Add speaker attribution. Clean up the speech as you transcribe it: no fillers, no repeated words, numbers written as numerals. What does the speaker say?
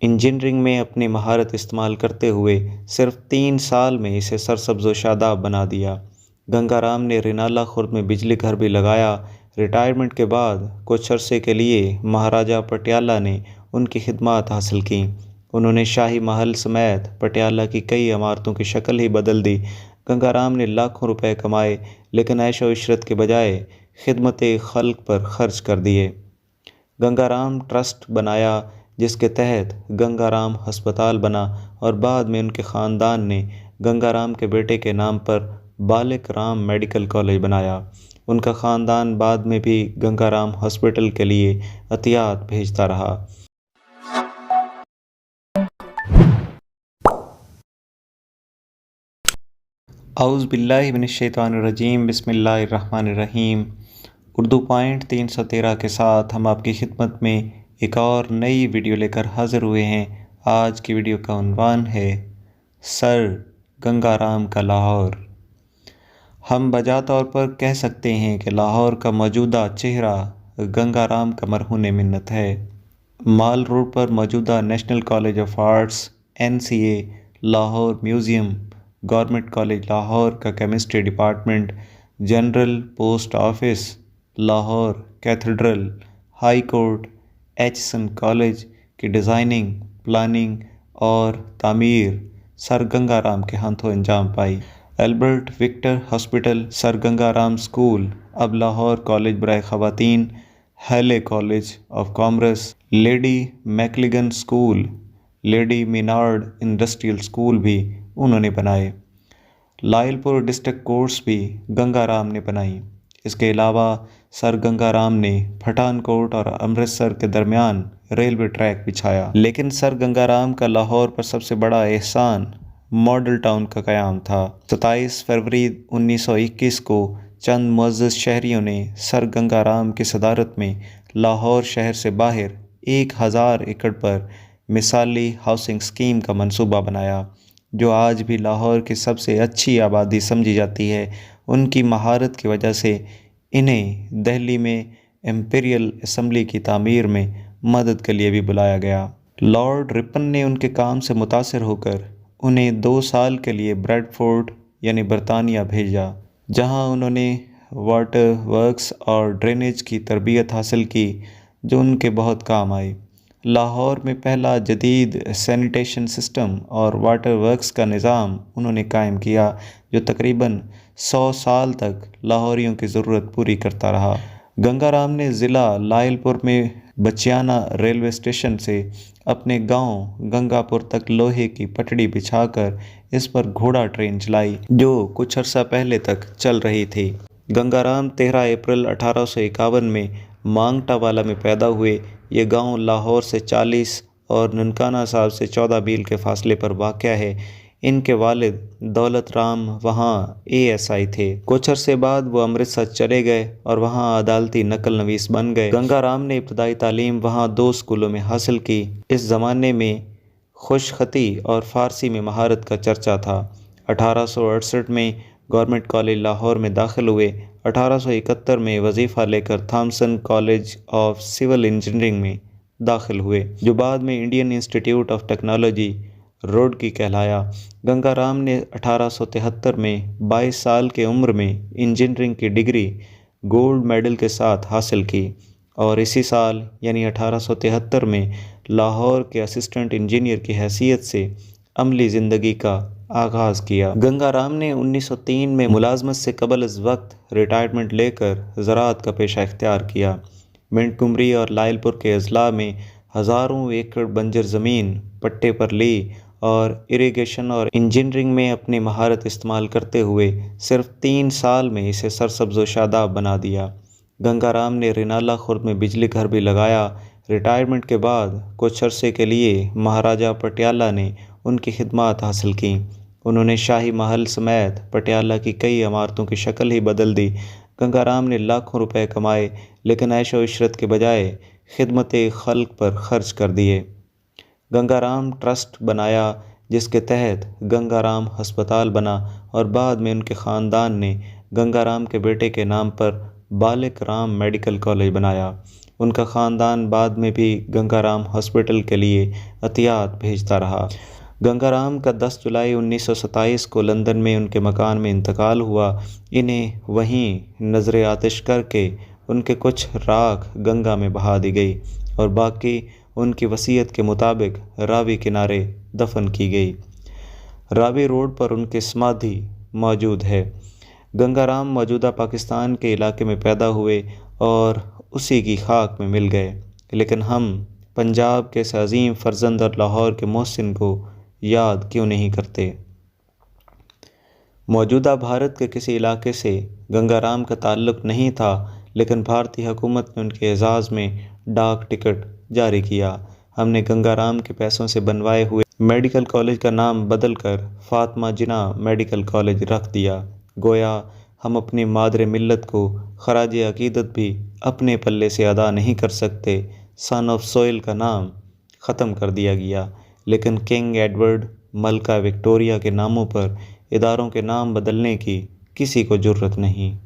Speaker 1: Engineering میں اپنی مہارت استعمال کرتے ہوئے صرف 3 سال میں اسے سرسبز و شاداب بنا دیا۔ گنگا رام نے رینالہ خرد میں بجلی گھر بھی لگایا۔ ریٹائرمنٹ کے بعد کچھ عرصے کے لیے مہاراجہ پٹیالہ نے ان کی خدمات حاصل کیں۔ انہوں نے شاہی محل سمیت پٹیالہ کی کئی عمارتوں کی شکل ہی بدل دی۔ گنگا رام نے لاکھوں روپے کمائے لیکن عیش و عشرت کے بجائے خدمت خلق پر خرچ کر دیے۔ گنگا رام ٹرسٹ بنایا جس کے تحت گنگا رام ہسپتال بنا اور بعد میں ان کے خاندان نے گنگا رام کے بیٹے کے نام پر بالک رام میڈیکل کالج بنایا۔ ان کا خاندان بعد میں بھی گنگا رام ہاسپٹل کے لیے عطیات بھیجتا رہا۔ اعوذ باللہ من الشیطان الرجیم، بسم اللہ الرحمن الرحیم۔ اردو پوائنٹ 313 کے ساتھ ہم آپ کی خدمت میں ایک اور نئی ویڈیو لے کر حاضر ہوئے ہیں۔ آج کی ویڈیو کا عنوان ہے سر گنگا رام کا لاہور۔ ہم بجا طور پر کہہ سکتے ہیں کہ لاہور کا موجودہ چہرہ گنگا رام کا مرہون منت ہے۔ مال روڈ پر موجودہ national college of arts NCA Lahore museum, government college Lahore کا chemistry department, general post office Lahore, cathedral, high court, Aitchison college کی ڈیزائننگ، پلاننگ اور تعمیر سر گنگا رام کے ہاتھوں انجام پائی۔ Albert Victor hospital, sir Ganga Ram school اب لاہور کالج برائے خواتین، Hailey college of commerce, lady McLagan school, lady Maynard industrial school بھی انہوں نے بنائے۔ لائل پور ڈسٹرکٹ کورٹس بھی گنگا رام نے بنائی۔ اس کے علاوہ سر گنگا رام نے پٹھان کوٹ اور امرتسر کے درمیان ریلوے ٹریک بچھایا۔ لیکن سر گنگا رام کا لاہور پر سب سے بڑا احسان ماڈل ٹاؤن کا قیام تھا۔ 27 فروری 1921 کو چند معزز شہریوں نے سر گنگا رام کی صدارت میں لاہور شہر سے باہر 1000 ایکڑ پر مثالی ہاؤسنگ اسکیم کا منصوبہ بنایا، جو آج بھی لاہور کی سب سے اچھی آبادی سمجھی جاتی ہے۔ ان کی مہارت کی وجہ سے انہیں دہلی میں امپیریل اسمبلی کی تعمیر میں مدد کے لیے بھی بلایا گیا۔ لارڈ رپن نے ان کے کام سے متاثر ہو کر انہیں 2 سال کے لیے بریڈ فورٹ یعنی برطانیہ بھیجا، جہاں انہوں نے واٹر ورکس اور ڈرینیج کی تربیت حاصل کی جو ان کے بہت کام آئی۔ لاہور میں پہلا جدید سینیٹیشن سسٹم اور واٹر ورکس کا نظام انہوں نے قائم کیا، جو تقریباً 100 سال تک لاہوریوں کی ضرورت پوری کرتا رہا۔ گنگا رام نے ضلع لائل پور میں بچیانہ ریلوے اسٹیشن سے اپنے گاؤں گنگا پور تک لوہے کی پٹڑی بچھا کر اس پر گھوڑا ٹرین چلائی، جو کچھ عرصہ پہلے تک چل رہی تھی۔ گنگا رام 13 اپریل 1851 میں مانگٹا والا میں پیدا ہوئے۔ یہ گاؤں لاہور سے 40 اور ننکانہ صاحب سے 14 میل کے فاصلے پر واقع ہے۔ ان کے والد دولت رام وہاں ASI تھے۔ کچھ عرصے بعد وہ امرتسر چلے گئے اور وہاں عدالتی نقل نویس بن گئے۔ گنگا رام نے ابتدائی تعلیم وہاں 2 اسکولوں میں حاصل کی۔ اس زمانے میں خوش خطی اور فارسی میں مہارت کا چرچا تھا۔ 1868 میں گورنمنٹ کالج لاہور میں داخل ہوئے۔ 1871 میں وظیفہ لے کر Thomason college of civil engineering میں داخل ہوئے، جو بعد میں Indian institute of technology Roorkee کہلایا۔ گنگا رام نے 1873 میں 22 سال کی عمر میں انجینئرنگ کی ڈگری گولڈ میڈل کے ساتھ حاصل کی اور اسی سال یعنی 1873 میں لاہور کے اسسٹنٹ انجینئر کی حیثیت سے عملی زندگی کا آغاز کیا۔ گنگا رام نے 1903 میں ملازمت سے قبل از وقت ریٹائرمنٹ لے کر زراعت کا پیشہ اختیار کیا۔ منٹگمری اور لائل پور کے اضلاع میں ہزاروں ایکڑ بنجر زمین پٹے پر لی اور اریگیشن اور انجینئرنگ میں اپنی مہارت استعمال کرتے ہوئے صرف 3 سال میں اسے سرسبز و شاداب بنا دیا۔ گنگا رام نے رینالہ خرد میں بجلی گھر بھی لگایا۔ ریٹائرمنٹ کے بعد کچھ عرصے کے لیے مہاراجہ پٹیالہ نے ان کی خدمات حاصل کیں۔ انہوں نے شاہی محل سمیت پٹیالہ کی کئی عمارتوں کی شکل ہی بدل دی۔ گنگا رام نے لاکھوں روپے کمائے لیکن عیش و عشرت کے بجائے خدمت خلق پر خرچ کر دیے۔ گنگا رام ٹرسٹ بنایا جس کے تحت گنگا رام ہسپتال بنا اور بعد میں ان کے خاندان نے گنگا رام کے بیٹے کے نام پر بالک رام میڈیکل کالج بنایا۔ ان کا خاندان بعد میں بھی گنگا رام ہاسپٹل کے لیے عطیات بھیجتا رہا۔ گنگا رام کا 10 جولائی 1927 کو لندن میں ان کے مکان میں انتقال ہوا۔ انہیں وہیں نذر آتش کر کے ان کے کچھ راکھ گنگا میں بہا دی گئی اور باقی ان کی وصیت کے مطابق راوی کنارے دفن کی گئی۔ راوی روڈ پر ان کی سمادھی موجود ہے۔ گنگا رام موجودہ پاکستان کے علاقے میں پیدا ہوئے اور اسی کی خاک میں مل گئے، لیکن ہم پنجاب کے اس عظیم فرزند اور لاہور کے محسن کو یاد کیوں نہیں کرتے؟ موجودہ بھارت کے کسی علاقے سے گنگا رام کا تعلق نہیں تھا، لیکن بھارتی حکومت نے ان کے اعزاز میں ڈاک ٹکٹ جاری کیا۔ ہم نے گنگا رام کے پیسوں سے بنوائے ہوئے میڈیکل کالج کا نام بدل کر فاطمہ جناح میڈیکل کالج رکھ دیا، گویا ہم اپنی مادر ملت کو خراج عقیدت بھی اپنے پلے سے ادا نہیں کر سکتے۔ سن آف سوئل کا نام ختم کر دیا گیا، لیکن کنگ ایڈورڈ، ملکہ وکٹوریہ کے ناموں پر اداروں کے نام بدلنے کی کسی کو جرأت نہیں۔